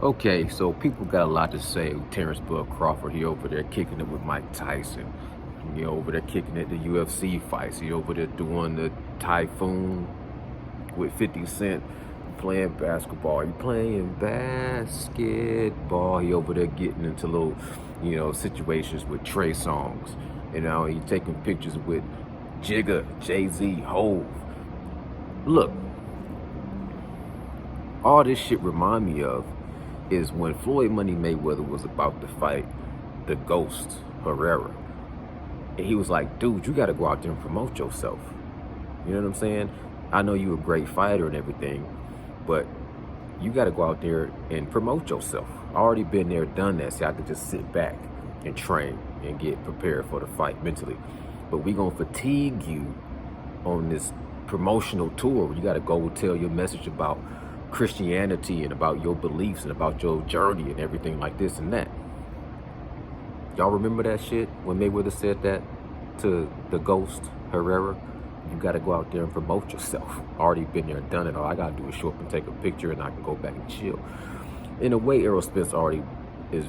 Okay, so people got a lot to say. Terrance Crawford, he over there kicking it with Mike Tyson. He over there kicking it the UFC fights. He over there doing the Typhoon with 50 Cent playing basketball. He playing basketball. He over there getting into little, situations with Trey Songs. He taking pictures with Jigga, Jay-Z, Hove. Look, all this shit remind me of is when Floyd Money Mayweather was about to fight the Ghost Herrera. And he was like, dude, you got to go out there and promote yourself. You know what I'm saying? I know you're a great fighter and everything, but you got to go out there and promote yourself. I already been there, done that, so I could just sit back and train and get prepared for the fight mentally. But we going to fatigue you on this promotional tour. You got to go tell your message about Christianity and about your beliefs and about your journey and everything like this and that. Y'all remember that shit when Mayweather said that to the Ghost Herrera? You got to go out there and promote yourself. Already been there and done it. All I got to do is show up and take a picture and I can go back and chill. In a way, Errol Spence already has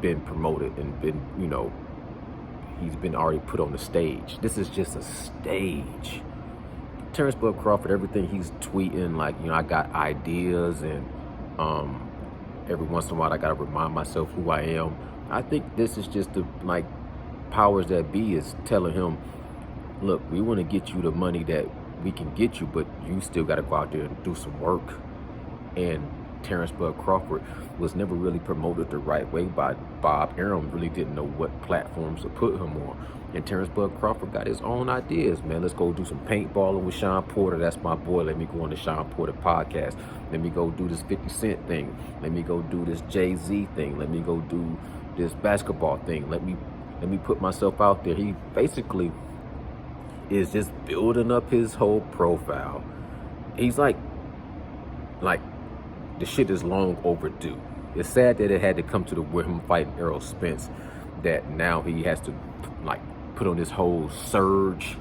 been promoted and been, he's been already put on the stage. This is just a stage. Terrance Crawford, everything he's tweeting, like, I got ideas and every once in a while I got to remind myself who I am. I think this is just the, powers that be is telling him, look, we want to get you the money that we can get you, but you still got to go out there and do some work. And Terrance Crawford was never really promoted the right way by Bob Arum. Really didn't know what platforms to put him on. And Terrance Crawford got his own ideas, man. Let's go do some paintballing with Sean Porter. That's my boy. Let me go on the Sean Porter podcast. Let me go do this 50 Cent thing. Let me go do this Jay-Z thing. Let me go do this basketball thing. Let me put myself out there. He basically is just building up his whole profile. He's like the shit is long overdue. It's sad that it had to come to the where him fighting Errol Spence, that now he has to put on this whole surge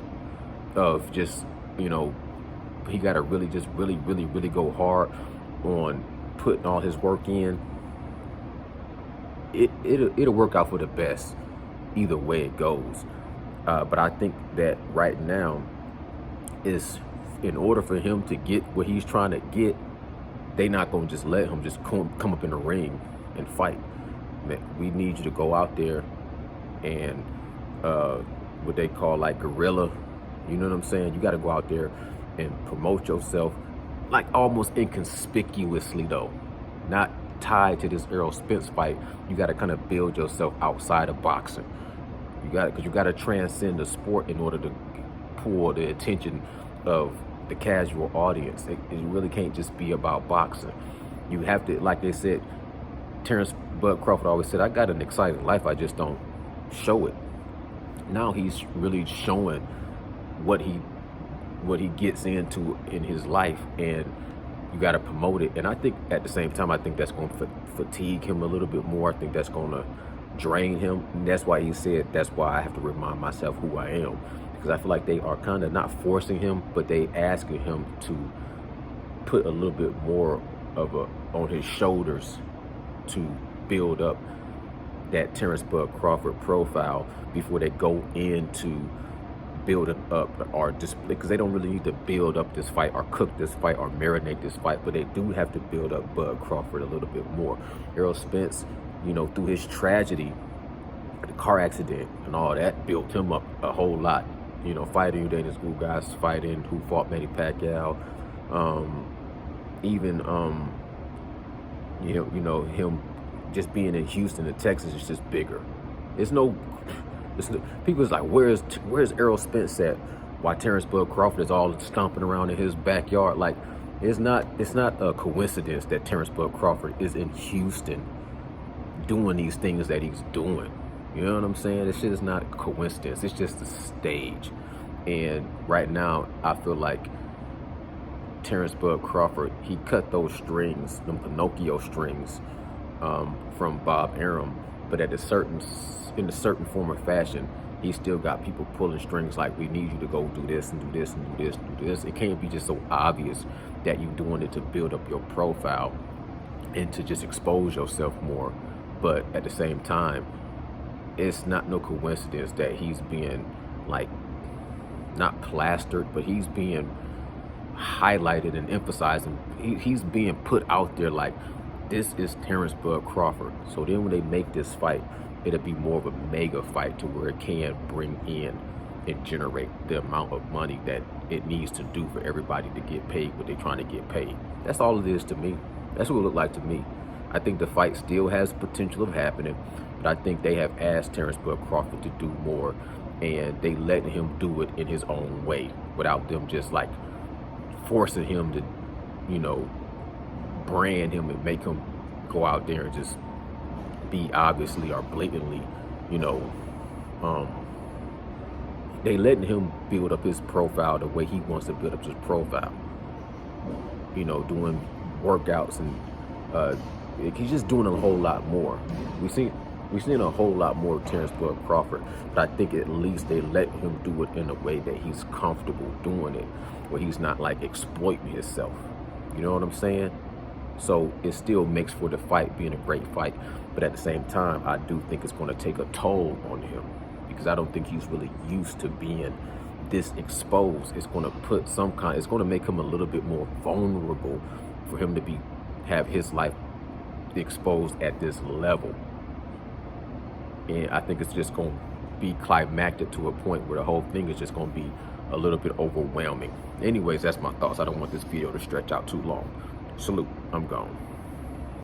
of just, he got to really just really go hard on putting all his work in. It'll work out for the best either way it goes. But I think that right now is, in order for him to get what he's trying to get, they not gonna just let him just come up in the ring and fight. Man, we need you to go out there and what they call guerrilla. You know what I'm saying? You got to go out there and promote yourself, almost inconspicuously though, not tied to this Errol Spence fight. You got to kind of build yourself outside of boxing. Because you got to transcend the sport in order to pull the attention of the casual audience. It really can't just be about boxing. You have to, like they said, Terrance Crawford always said, I got an exciting life, I just don't show it. Now he's really showing what he gets into in his life, and you got to promote it. And I think at the same time, I think that's going to fatigue him a little bit more. I think that's going to drain him. And that's why he said, that's why I have to remind myself who I am. Because I feel like they are kind of not forcing him, but they asking him to put a little bit more of on his shoulders to build up that Terrance Crawford profile before they go into building up, or just because they don't really need to build up this fight or cook this fight or marinate this fight, but they do have to build up Bud Crawford a little bit more. Errol Spence, through his tragedy, the car accident and all that, built him up a whole lot. Fighting Udanis school guys, fighting who fought Manny Pacquiao, even him just being in Houston and Texas is just bigger. People's like, where's Errol Spence at? Why Terrance Crawford is all stomping around in his backyard? It's not a coincidence that Terrance Crawford is in Houston doing these things that he's doing. You know what I'm saying? This shit is not a coincidence. It's just a stage. And right now, I feel like Terrance Crawford, he cut those strings, them Pinocchio strings, from Bob Arum. But in a certain form of fashion, he still got people pulling strings like, we need you to go do this and do this and do this and do this. It can't be just so obvious that you're doing it to build up your profile and to just expose yourself more. But at the same time, it's not no coincidence that he's being like not plastered, but he's being highlighted and emphasizing. He's being put out there like this is Terrance Bud Crawford. So then when they make this fight, it'll be more of a mega fight to where it can bring in and generate the amount of money that it needs to do for everybody to get paid what they're trying to get paid. That's all it is to me. That's what it looked like to me. I think the fight still has potential of happening, but I think they have asked Terrance Bud Crawford to do more, and they letting him do it in his own way without them just like forcing him to, you know, brand him and make him go out there and just be obviously or blatantly, you know, they letting him build up his profile the way he wants to build up his profile. You know, doing workouts and he's just doing a whole lot more. We've seen a whole lot more of Terrance Bud Crawford, but I think at least they let him do it in a way that he's comfortable doing it, where he's not like exploiting himself. You know what I'm saying? So it still makes for the fight being a great fight, but at the same time, I do think it's going to take a toll on him because I don't think he's really used to being this exposed. It's going to put it's going to make him a little bit more vulnerable for him to have his life exposed at this level. And I think it's just going to be climactic to a point where the whole thing is just going to be a little bit overwhelming. Anyways, that's my thoughts. I don't want this video to stretch out too long. Salute. I'm gone.